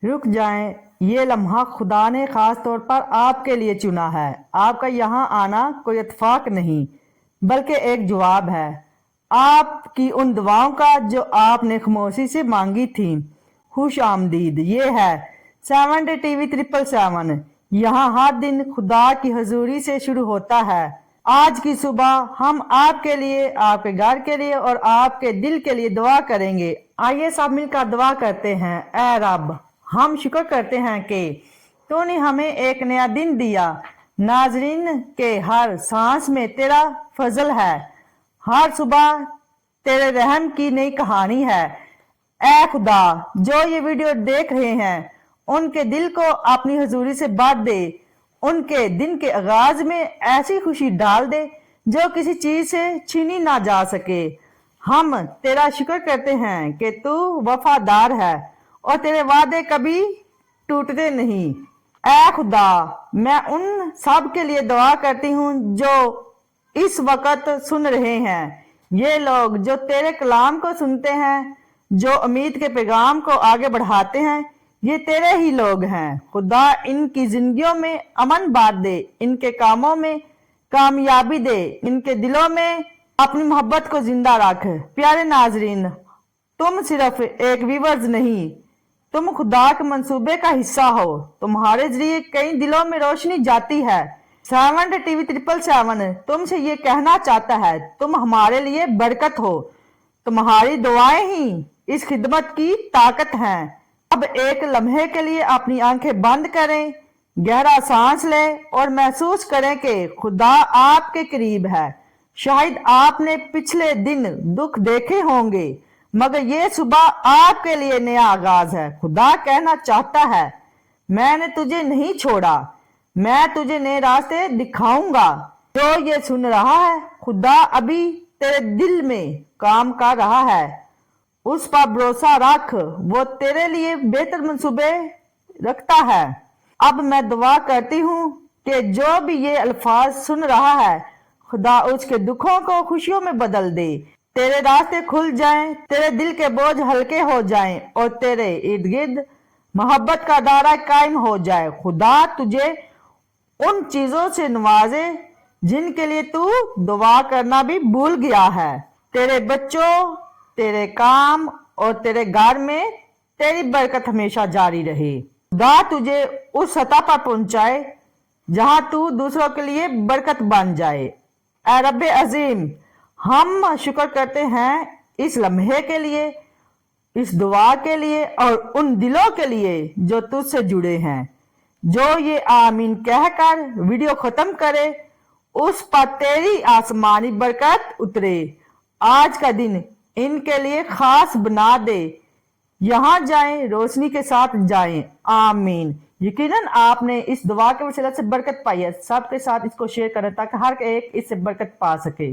रुक जाएं, ये लम्हा खुदा ने खास तौर पर आपके लिए चुना है। आपका यहाँ आना कोई इत्तेफाक नहीं, बल्कि एक जवाब है आपकी उन दुआओं का जो आपने खामोशी से मांगी थी। खुश आमदीद। ये है 7 टीवी 777। यहाँ हर दिन खुदा की हजूरी से शुरू होता है। आज की सुबह हम आपके लिए, आपके घर के लिए और आपके दिल के लिए दुआ करेंगे। आइए सब मिलकर दुआ करते हैं। ऐ रब, हम शुक्र करते हैं कि तूने हमें एक नया दिन दिया। नाजरीन के हर सांस में तेरा फजल है, हर सुबह तेरे रहम की नई कहानी है। ऐ खुदा, जो ये वीडियो देख रहे हैं उनके दिल को अपनी हजूरी से भर दे। उनके दिन के आगाज में ऐसी खुशी डाल दे जो किसी चीज से छीनी ना जा सके। हम तेरा शुक्र करते हैं कि तू वफादार है और तेरे वादे कभी टूटते नहीं। ऐ खुदा, मैं उन सब के लिए दुआ करती हूँ जो इस वक्त सुन रहे हैं। ये लोग जो तेरे कलाम को सुनते हैं, जो उम्मीद के पैगाम को आगे बढ़ाते हैं, ये तेरे ही लोग हैं। खुदा, इनकी जिंदगियों में अमन बांट दे, इनके कामों में कामयाबी दे, इनके दिलों में अपनी मोहब्बत को जिंदा रख। प्यारे नाजरीन, तुम सिर्फ एक व्यूअर्स नहीं, तुम खुदा के मंसूबे का हिस्सा हो। तुम्हारे जरिए कई दिलों में रोशनी जाती है। 7 टीवी 777 तुमसे ये कहना चाहता है, तुम हमारे लिए बरकत हो। तुम्हारी दुआएं ही इस खिदमत की ताकत हैं। अब एक लम्हे के लिए अपनी आंखें बंद करें, गहरा सांस लें और महसूस करें कि खुदा आपके करीब है। शायद आपने पिछले दिन दुख देखे होंगे, मगर ये सुबह आपके लिए नया आगाज है। खुदा कहना चाहता है, मैंने तुझे नहीं छोड़ा, मैं तुझे नए रास्ते दिखाऊंगा। जो ये सुन रहा है, खुदा अभी तेरे दिल में काम कर रहा है। उस पर भरोसा रख, वो तेरे लिए बेहतर मंसूबे रखता है। अब मैं दुआ करती हूँ कि जो भी ये अल्फाज सुन रहा है, खुदा उसके दुखों को खुशियों में बदल दे। तेरे रास्ते खुल जाएं, तेरे दिल के बोझ हल्के हो जाएं और तेरे इर्द गिर्द मोहब्बत का दायरा कायम हो जाए। खुदा तुझे उन चीजों से नवाजे जिनके लिए तू दुआ करना भी भूल गया है। तेरे बच्चों, तेरे काम और तेरे घर में तेरी बरकत हमेशा जारी रहे। खुदा तुझे उस सतह पर पहुंचाए जहां तू दूसरों के लिए बरकत बन जाए। ऐ रब्बे अजीम, हम शुक्र करते हैं इस लम्हे के लिए, इस दुआ के लिए और उन दिलों के लिए जो तुझसे जुड़े हैं। जो ये आमीन कहकर वीडियो खत्म करे, उस पर तेरी आसमानी बरकत उतरे। आज का दिन इनके लिए खास बना दे। यहाँ जाएं, रोशनी के साथ जाएं। आमीन। यकीनन आपने इस दुआ के वसीला से बरकत पाई है। सबके साथ इसको शेयर करें ताकि हर एक इससे बरकत पा सके।